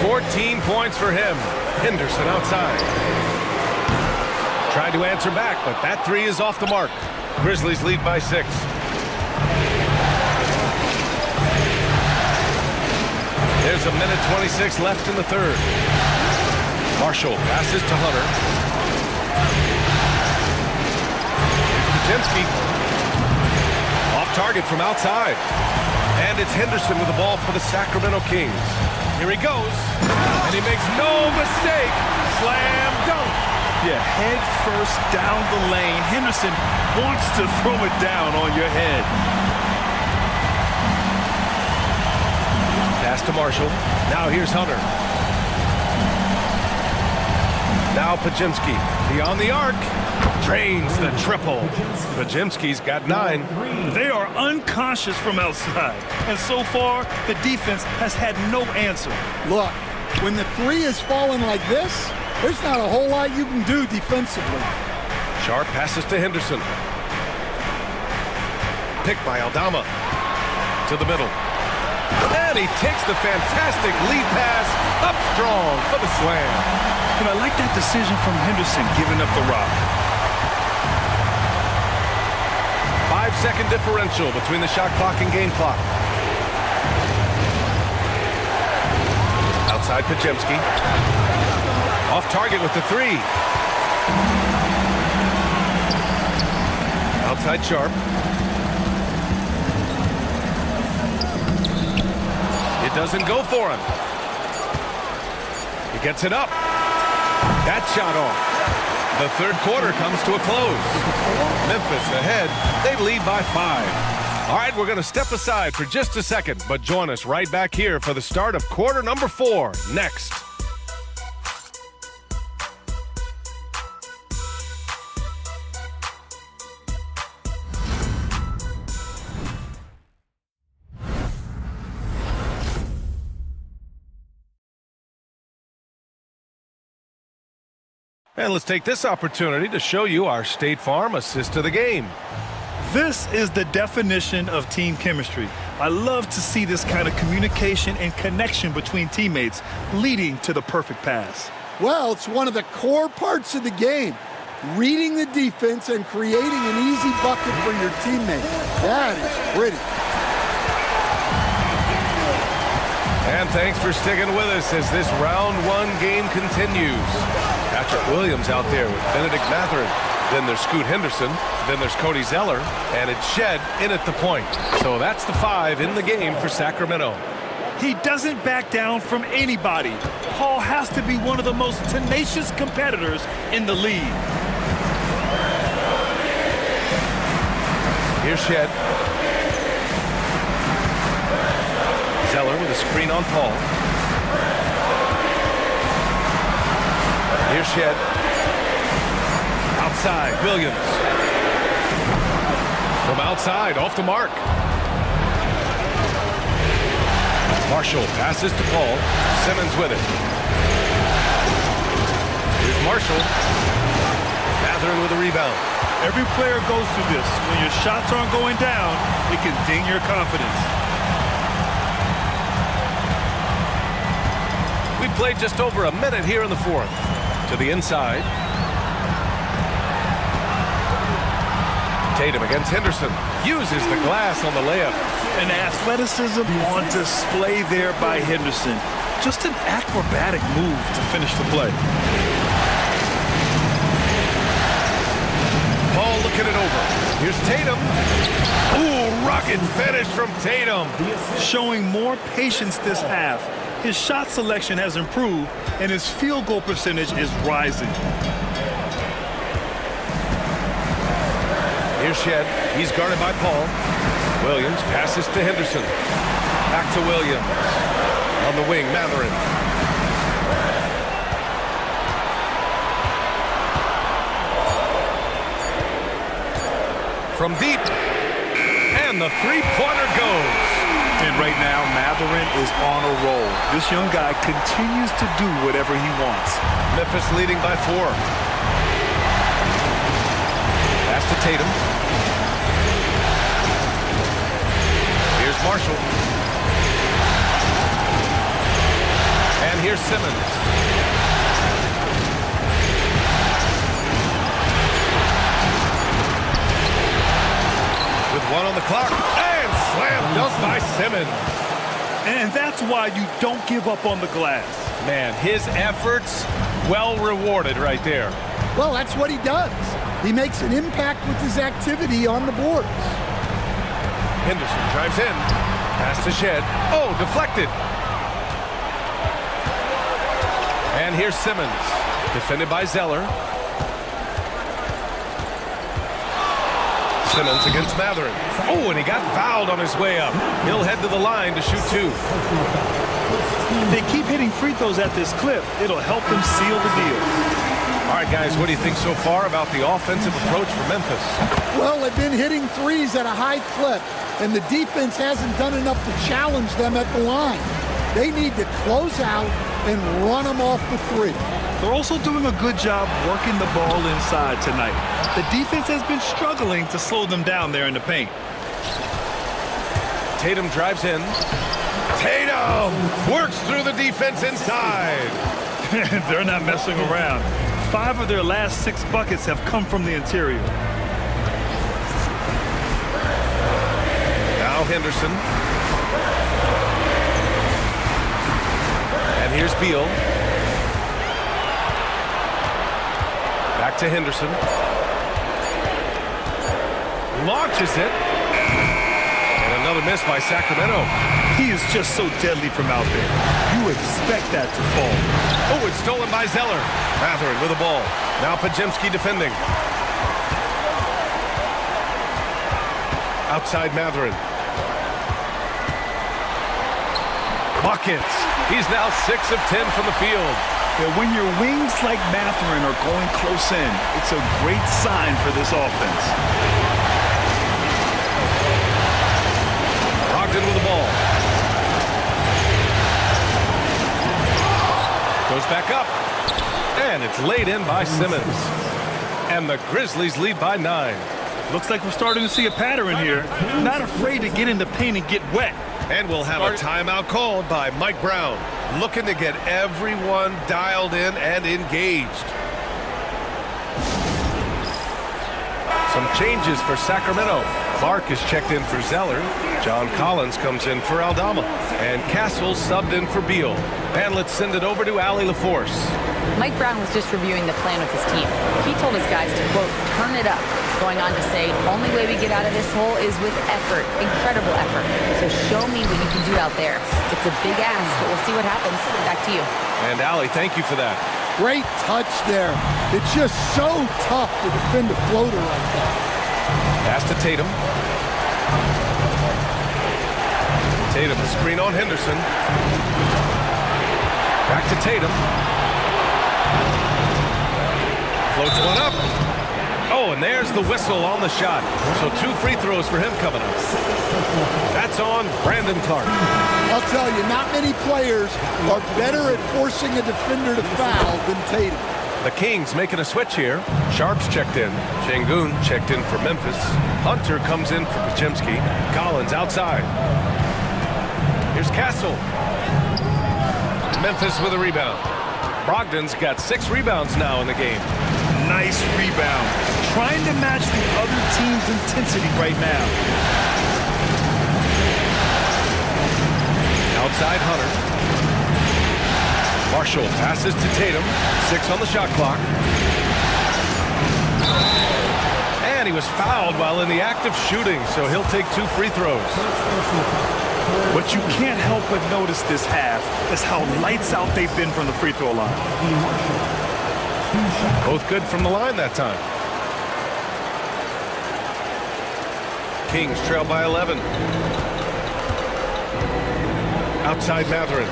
14 points for him. Henderson outside. Tried to answer back, but that three is off the mark. Grizzlies lead by 6. There's a minute 26 left in the third. Marshall passes to Hunter. Pajemski. Off target from outside. And it's Henderson with the ball for the Sacramento Kings. Here he goes. And he makes no mistake. Slam dunk. Yeah, head first down the lane. Henderson wants to throw it down on your head. Pass to Marshall. Now here's Hunter. Now Pajemski. Beyond the arc. Drains the triple. Pajemski's got 9. They are unconscious from outside. And so far, the defense has had no answer. Look, when the three is falling like this, there's not a whole lot you can do defensively. Sharp passes to Henderson. Picked by Aldama. To the middle. And he takes the fantastic lead pass up strong for the slam. And I like that decision from Henderson giving up the rock. 5-second differential between the shot clock and game clock. Outside Pajemski. Off target with the three. Outside Sharp. It doesn't go for him. He gets it up. That shot off. The third quarter comes to a close. Memphis ahead. They lead by 5. All right, we're going to step aside for just a second, but join us right back here for the start of quarter number 4 next. And let's take this opportunity to show you our State Farm assist to the game. This is the definition of team chemistry. I love to see this kind of communication and connection between teammates leading to the perfect pass. Well, it's one of the core parts of the game. Reading the defense and creating an easy bucket for your teammate. That is pretty. And thanks for sticking with us as this round 1 game continues. Patrick Williams out there with Benedict Matherin. Then there's Scoot Henderson. Then there's Cody Zeller. And it's Shed in at the point. So that's the 5 in the game for Sacramento. He doesn't back down from anybody. Paul has to be one of the most tenacious competitors in the league. Here's Shed. Zeller with a screen on Paul. Here's Shed. Outside, Williams. From outside, off the mark. Marshall passes to Paul. Simmons with it. Here's Marshall. Matherin with a rebound. Every player goes through this. When your shots aren't going down, it can ding your confidence. We played just over a minute here in the 4th. To the inside. Tatum against Henderson. Uses the glass on the layup. And athleticism on display there by Henderson. Just an acrobatic move to finish the play. Paul looking it over. Here's Tatum. Ooh, rugged finish from Tatum. Showing more patience this half. His shot selection has improved, and his field goal percentage is rising. Here's Shed. He's guarded by Paul. Williams passes to Henderson. Back to Williams. On the wing, Matherin. From deep. And the three-pointer goes. And right now, Matherin is on a roll. This young guy continues to do whatever he wants. Memphis leading by 4. Pass to Tatum. Here's Marshall. And here's Simmons. With 1 on the clock. And slam dunk by Simmons. And that's why you don't give up on the glass. Man, his efforts well rewarded right there. Well, that's what he does. He makes an impact with his activity on the boards. Henderson drives in. Pass to Shed. Oh, deflected. And here's Simmons. Defended by Zeller. Simmons against Matherin. Oh, and he got fouled on his way up. He'll head to the line to shoot 2. If they keep hitting free throws at this clip, it'll help them seal the deal. All right, guys, what do you think so far about the offensive approach for Memphis? Well, they've been hitting threes at a high clip, and the defense hasn't done enough to challenge them at the line. They need to close out and run them off the 3. They're also doing a good job working the ball inside tonight. The defense has been struggling to slow them down there in the paint. Tatum drives in. Tatum works through the defense inside. They're not messing around. 5 of their last 6 buckets have come from the interior. Now Henderson. And here's Beal. Back to Henderson. Launches it. And another miss by Sacramento. He is just so deadly from out there. You expect that to fall. Oh, it's stolen by Zeller. Matherin with the ball. Now Pajemski defending. Outside Matherin. Buckets. He's now 6 of 10 from the field. Yeah, when your wings like Matherin are going close in, it's a great sign for this offense. Brogdon with the ball. Goes back up. And it's laid in by Simmons. And the Grizzlies lead by 9. Looks like we're starting to see a pattern here. Not afraid to get in the paint and get wet. And we'll have a timeout called by Mike Brown, looking to get everyone dialed in and engaged. Some changes for Sacramento. Clark is checked in for Zeller. John Collins comes in for Aldama. And Castle subbed in for Beal. And let's send it over to Allie LaForce. Mike Brown was just reviewing the plan with his team. He told his guys to, quote, turn it up, going on to say, only way we get out of this hole is with effort, incredible effort. So show me what you can do out there. It's a big ask, but we'll see what happens. Back to you. And Allie, thank you for that. Great touch there. It's just so tough to defend a floater like that. Pass to Tatum. Tatum, a screen on Henderson. Back to Tatum. Floats one up. Oh, and there's the whistle on the shot. So 2 free throws for him coming up. That's on Brandon Clark. I'll tell you, not many players are better at forcing a defender to foul than Tatum. The Kings making a switch here. Sharps checked in. Şengün checked in for Memphis. Hunter comes in for Pajemski. Collins outside. Here's Castle. Memphis with a rebound. Brogdon's got 6 rebounds now in the game. Nice rebound. Trying to match the other team's intensity right now. Outside Hunter. Marshall passes to Tatum. 6 on the shot clock. And he was fouled while in the act of shooting, so he'll take 2 free throws. What you can't help but notice this half is how lights out they've been from the free throw line. Both good from the line that time. Kings trail by 11. Outside Matherin.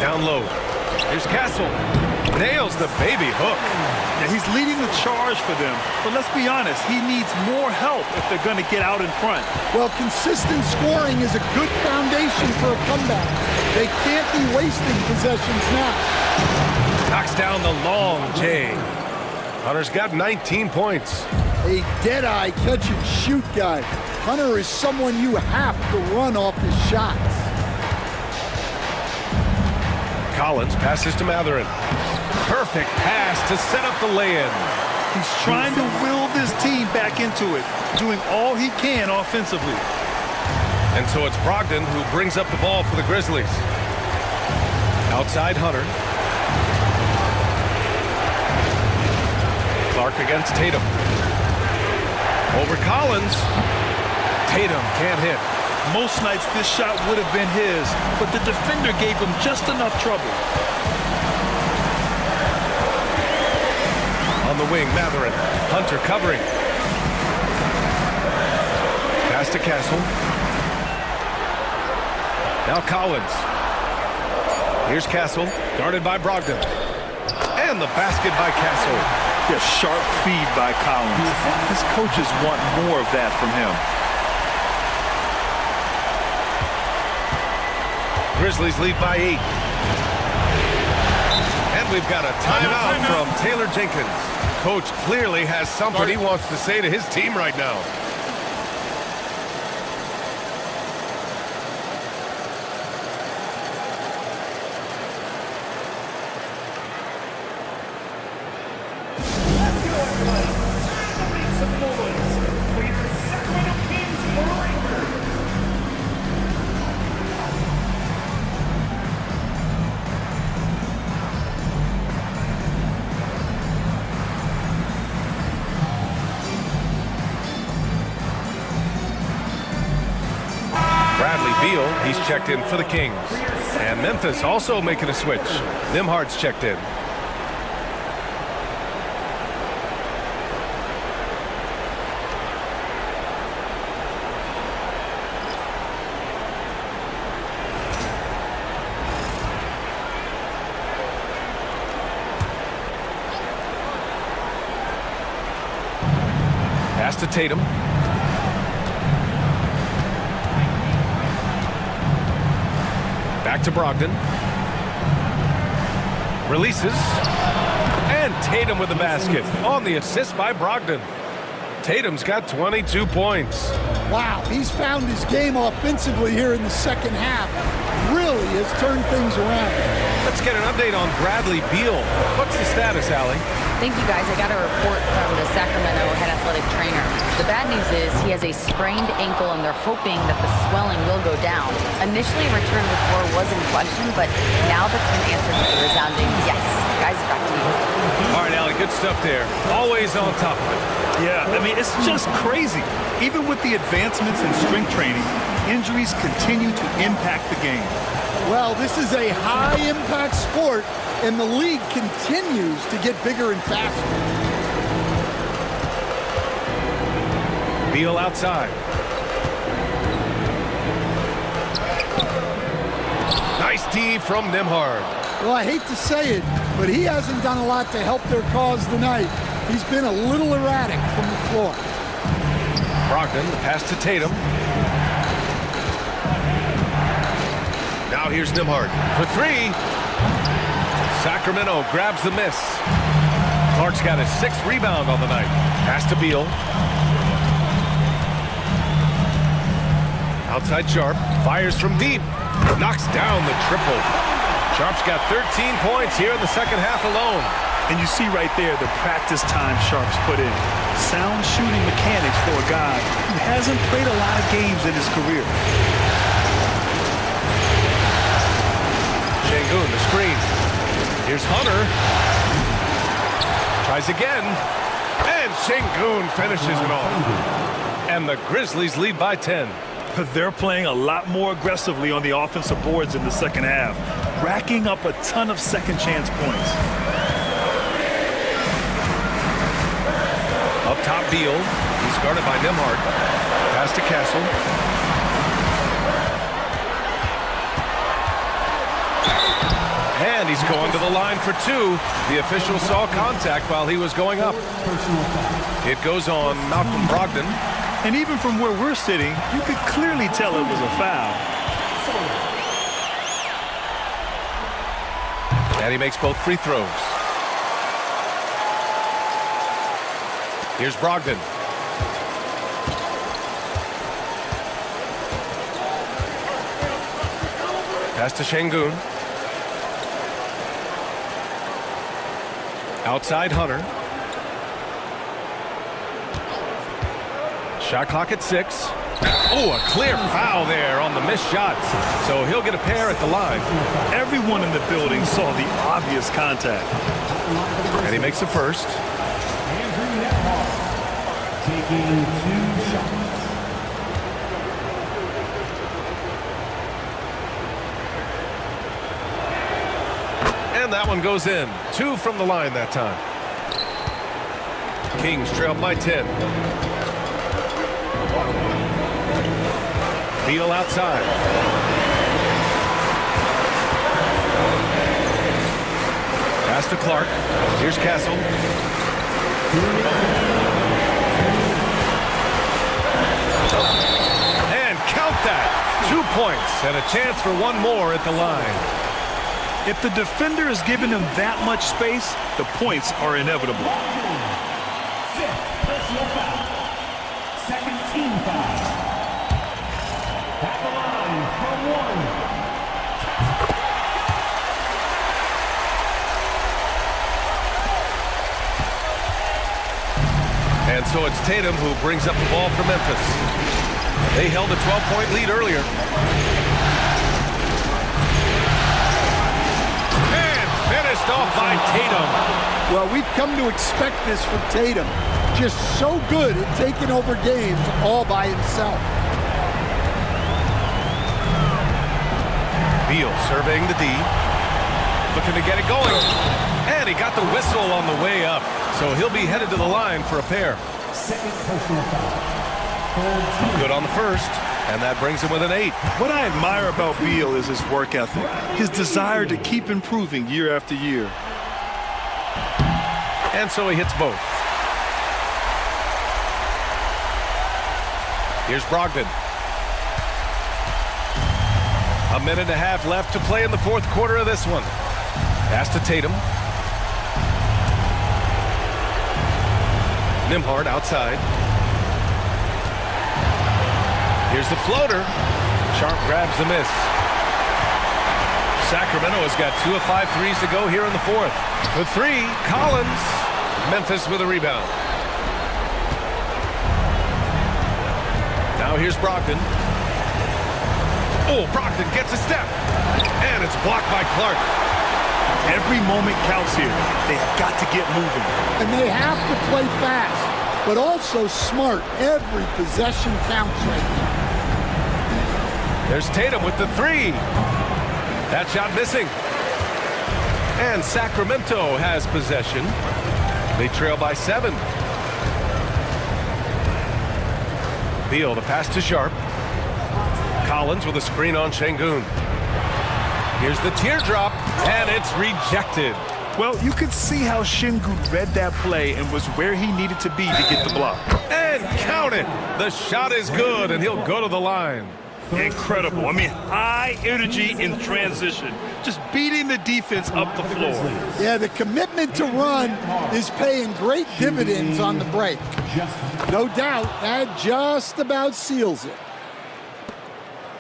Down low. Here's Castle. Nails the baby hook. Yeah, he's leading the charge for them, but let's be honest, he needs more help if they're going to get out in front. Well, consistent scoring is a good foundation for a comeback. They can't be wasting possessions now. Knocks down the long J. Hunter's got 19 points. A dead-eye catch-and-shoot guy. Hunter is someone you have to run off his shots. Collins passes to Matherin. Perfect pass to set up the lay-in. He's trying to will this team back into it, doing all he can offensively. And so it's Brogdon who brings up the ball for the Grizzlies. Outside Hunter. Clark against Tatum. Over Collins. Tatum can't hit. Most nights this shot would have been his, but the defender gave him just enough trouble. On the wing, Matherin. Hunter covering. Pass to Castle. Now Collins. Here's Castle, guarded by Brogdon. And the basket by Castle. Yeah, sharp feed by Collins. His coaches want more of that from him. Grizzlies lead by 8. And we've got a timeout from Taylor Jenkins. Coach clearly has something he wants to say to his team right now. He's checked in for the Kings. And Memphis also making a switch. Nembhard's checked in. Pass to Tatum. Back to Brogdon. Releases. And Tatum with the basket on the assist by Brogdon. Tatum's got 22 points. Wow, he's found his game offensively here in the second half. Really has turned things around. Let's get an update on Bradley Beal. What's the status, Allie? Thank you, guys. I got a report from the Sacramento head athletic trainer. The bad news is he has a sprained ankle, and they're hoping that the swelling will go down. Initially, return to the floor was in question, but now that's been answered with a resounding yes. Guys, back to you. All right, Allie, good stuff there. Always on top of it. Yeah, I mean, it's just crazy. Even with the advancements in strength training, injuries continue to impact the game. Well, this is a high-impact sport, and the league continues to get bigger and faster. Beal outside. Nice D from Nembhard. Well, I hate to say it, but he hasn't done a lot to help their cause tonight. He's been a little erratic from the floor. Brogdon, the pass to Tatum. Now here's Nembhard for 3. Sacramento grabs the miss. Clark's got his 6th rebound on the night. Pass to Beal. Outside Sharp. Fires from deep. Knocks down the triple. Sharp's got 13 points here in the second half alone. And you see right there the practice time Sharp's put in. Sound shooting mechanics for a guy who hasn't played a lot of games in his career. Şengün, the screen. Here's Hunter. Tries again. And Şengün finishes it off. And the Grizzlies lead by 10. They're playing a lot more aggressively on the offensive boards in the second half, racking up a ton of second chance points. Up top, Beal. He's guarded by Nembhard. Pass to Castle. And he's going to the line for two. The official saw contact while he was going up. It goes on Malcolm Brogdon. And even from where we're sitting, you could clearly tell it was a foul. And he makes both free throws. Here's Brogdon. Pass to Şengün. Outside Hunter. Shot clock at 6. Oh, a clear foul there on the missed shot. So he'll get a pair at the line. Everyone in the building saw the obvious contact. And he makes the first. Taking 2 shots. And that one goes in. 2 from the line that time. Kings trail by 10. Beal outside. Pass to Clark. Here's Castle. And count that. 2 points and a chance for one more at the line. If the defender is giving him that much space, the points are inevitable. 5th personal foul. 2nd team foul. At the line for 1. And so it's Tatum who brings up the ball for Memphis. They held a 12-point lead earlier. And finished off by Tatum. Well, we've come to expect this from Tatum. Just so good at taking over games all by himself. Beal surveying the D. Looking to get it going. And he got the whistle on the way up. So he'll be headed to the line for a pair. 2nd personal foul. Good on the first. And that brings him with an 8. What I admire about Beal is his work ethic, his desire to keep improving year after year. And so he hits both. Here's Brogdon. A minute and a half left to play in the fourth quarter of this one. Pass to Tatum. Nembhard outside. Here's the floater. Sharp grabs the miss. Sacramento has got 2 of 5 threes to go here in the fourth. For 3, Collins. Memphis with a rebound. Now here's Brogdon. Oh, Brogdon gets a step. And it's blocked by Clark. Every moment counts here. They have got to get moving. And they have to play fast, but also smart. Every possession counts right now. There's Tatum with the 3. That shot missing. And Sacramento has possession. They trail by 7. Beal, the pass to Sharp. Collins with a screen on Şengün. Here's the teardrop, and it's rejected. Well, you could see how Şengün read that play and was where he needed to be to get the block. And count it. The shot is good, and he'll go to the line. Incredible. I mean, high energy in transition. Just beating the defense up the floor. Yeah, the commitment to run is paying great dividends on the break. No doubt, that just about seals it.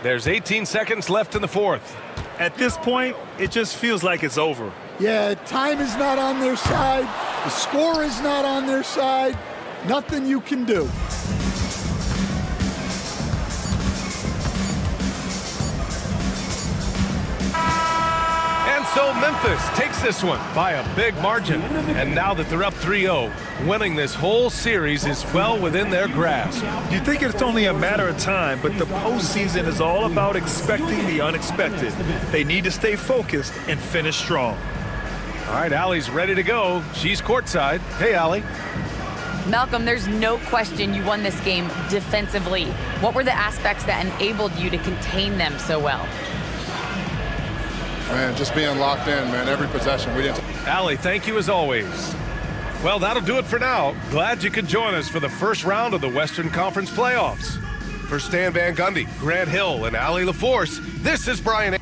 There's 18 seconds left in the fourth. At this point, it just feels like it's over. Yeah, time is not on their side. The score is not on their side. Nothing you can do. And so Memphis takes this one by a big margin. And now that they're up 3-0, winning this whole series is well within their grasp. You think it's only a matter of time, but the postseason is all about expecting the unexpected. They need to stay focused and finish strong. All right, Allie's ready to go. She's courtside. Hey, Allie. Malcolm, there's no question you won this game defensively. What were the aspects that enabled you to contain them so well? Man, just being locked in, man, every possession. We didn't. Allie, thank you as always. Well, that'll do it for now. Glad you could join us for the first round of the Western Conference Playoffs. For Stan Van Gundy, Grant Hill, and Allie LaForce, this is Brian.